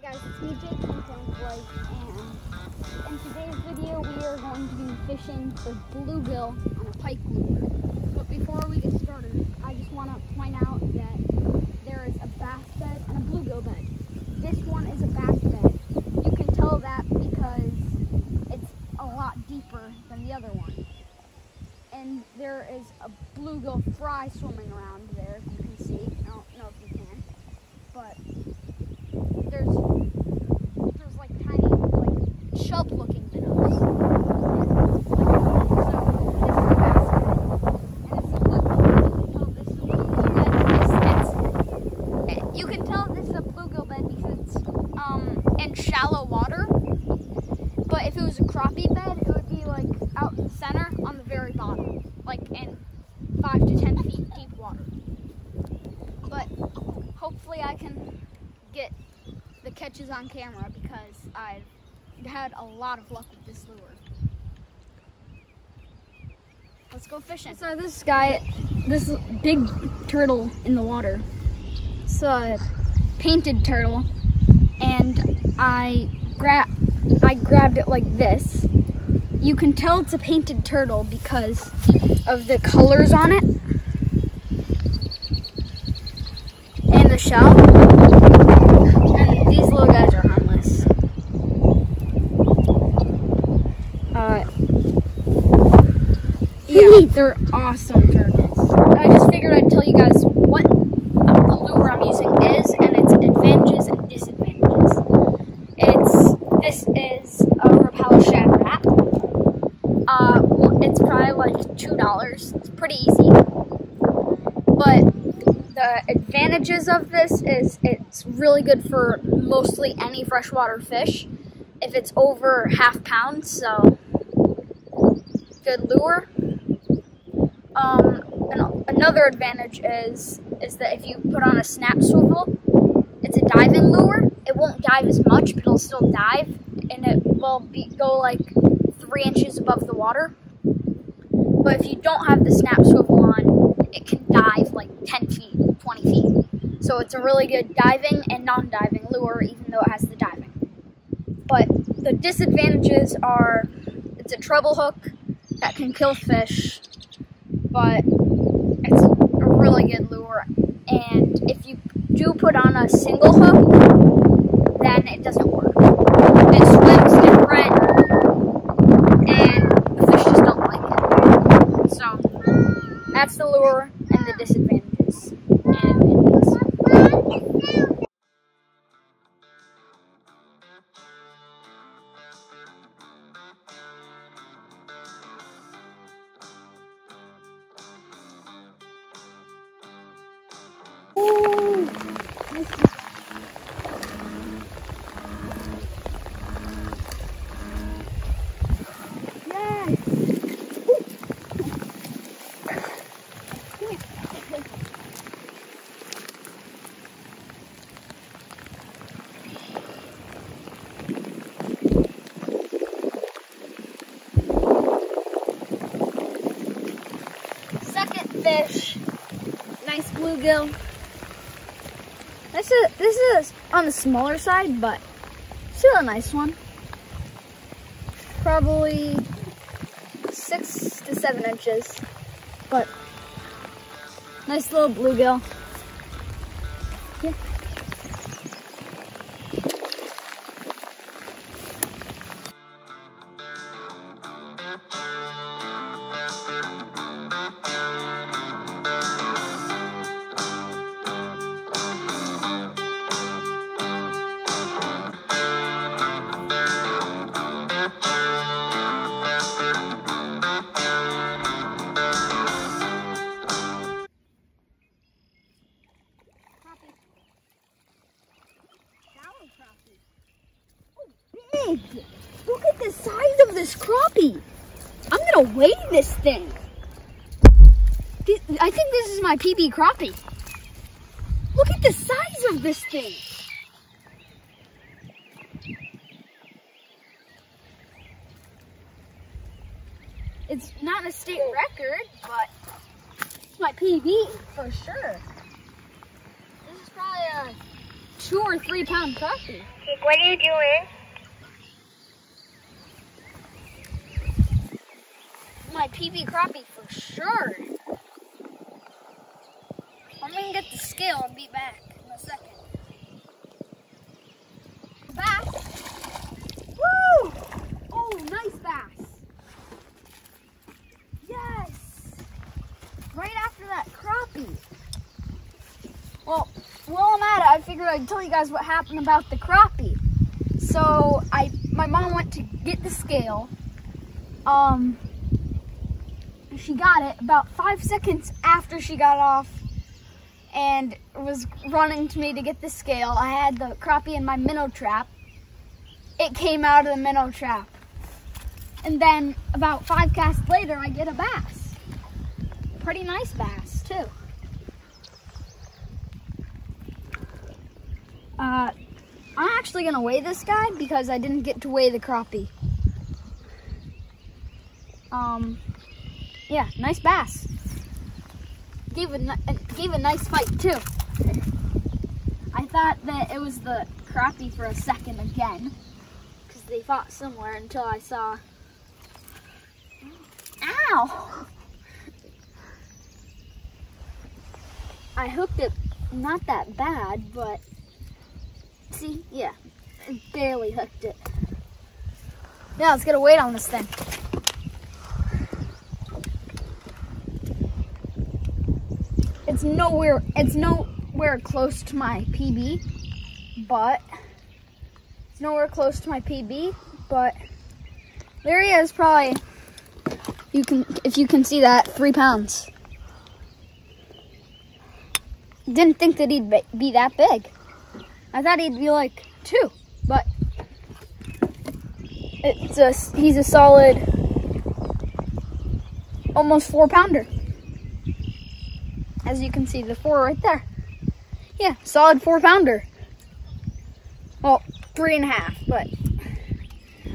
guys, it's me, Jake from Boy, and in today's video we are going to be fishing for bluegill on a pike lure. But before we get started, I just want to point out that there is a bass bed and a bluegill bed. This one is a bass bed. You can tell that because it's a lot deeper than the other one. And there is a bluegill fry swimming around there, if you can see. I don't know if you can, but there's like tiny, like chub looking minnows. You can tell this is a bluegill bed because it's in shallow water. But if it was a crappie bed, it would be like out in the center on the very bottom, like in 5 to 10 feet deep water. But hopefully I can get the catches on camera because I've had a lot of luck with this lure. Let's go fishing. So this big turtle in the water. It's a painted turtle, and I grabbed it like this. You can tell it's a painted turtle because of the colors on it and the shell. And these little guys are harmless. Yeah, they're awesome turtles. I just figured I'd tell you guys what the lure I'm using is and its advantages and disadvantages. This is a Repel Shad Wrap. It's probably like $2. It's pretty easy. But the advantages of this is it's really good for mostly any freshwater fish. If it's over ½ pound, so good lure. Another advantage is that if you put on a snap swivel, it's a diving lure. It won't dive as much, but it'll still dive, and it will go like 3 inches above the water. But if you don't have the snap swivel on, it can dive like 10 feet, 20 feet. So it's a really good diving and non-diving lure, even though it has the diving. But the disadvantages are it's a treble hook that can kill fish, but it's a really good lure. And if you do put on a single hook, then it doesn't work. It swims different, and the fish just don't like it. So that's the lure and the disadvantages. Ooh. Yes. Second fish, nice bluegill. This is on the smaller side, but still a nice one. Probably 6 to 7 inches, but nice little bluegill. Yeah. Big! Look at the size of this crappie! I'm gonna weigh this thing. I think this is my PB crappie. Look at the size of this thing. It's not a state record, but it's my PB for sure. This is probably a 2 or 3 pound crappie. Jake, what are you doing? My PB crappie for sure. I'm gonna get the scale and be back in a second. Bass. Woo! Oh, nice bass. Yes. Right after that crappie. Well, while I'm at it, I figured I'd tell you guys what happened about the crappie. So my mom went to get the scale. She got it about 5 seconds after she got off and was running to me to get the scale. I had the crappie in my minnow trap. It came out of the minnow trap. And then about 5 casts later, I get a bass. Pretty nice bass, too. I'm actually gonna weigh this guy because I didn't get to weigh the crappie. Yeah, nice bass. Gave a nice fight too. I thought that it was the crappie for a second again because they fought similar until I saw. Ow! I hooked it not that bad, but see, yeah, I barely hooked it. Yeah, let's get a weight on this thing. It's nowhere close to my PB, but there he is, probably, if you can see that, 3 pounds. Didn't think that he'd be that big. I thought he'd be like 2, but he's a solid, almost 4 pounder. As you can see, the 4 right there. Yeah, solid 4 pounder. Well, 3.5, but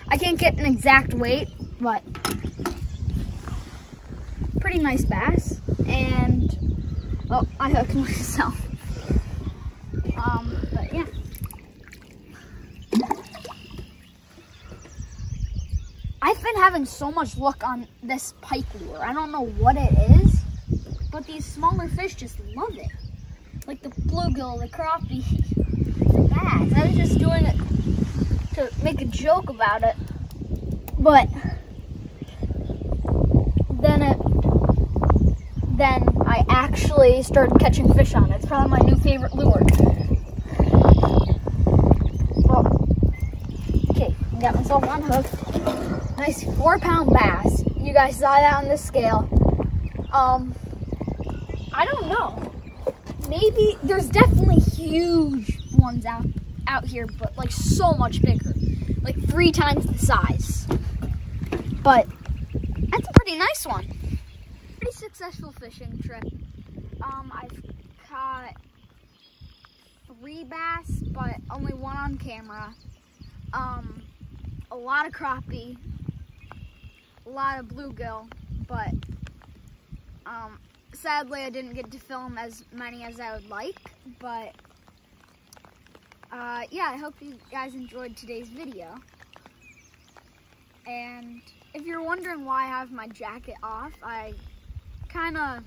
I can't get an exact weight, but pretty nice bass. And, well, I hooked myself. But yeah. I've been having so much luck on this pike lure. I don't know what it is, but these smaller fish just love it. Like the bluegill, the crappie, the bass. I was just doing it to make a joke about it, but then I actually started catching fish on it. It's probably my new favorite lure. Well, okay, got myself unhooked. Nice 4 pound bass. You guys saw that on the scale. I don't know. Maybe there's definitely huge ones out here, but like so much bigger, like 3 times the size. But that's a pretty nice one. Pretty successful fishing trip. I've caught 3 bass, but only 1 on camera. A lot of crappie, a lot of bluegill, but sadly I didn't get to film as many as I would like. But yeah, I hope you guys enjoyed today's video. And if you're wondering why I have my jacket off, I kind of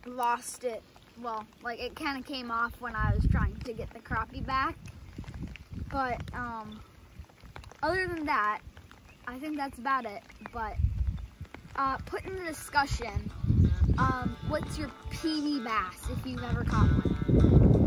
lost it. Well, like it kind of came off when I was trying to get the crappie back. But other than that, I think that's about it. But put in the discussion, what's your PB bass if you've ever caught one?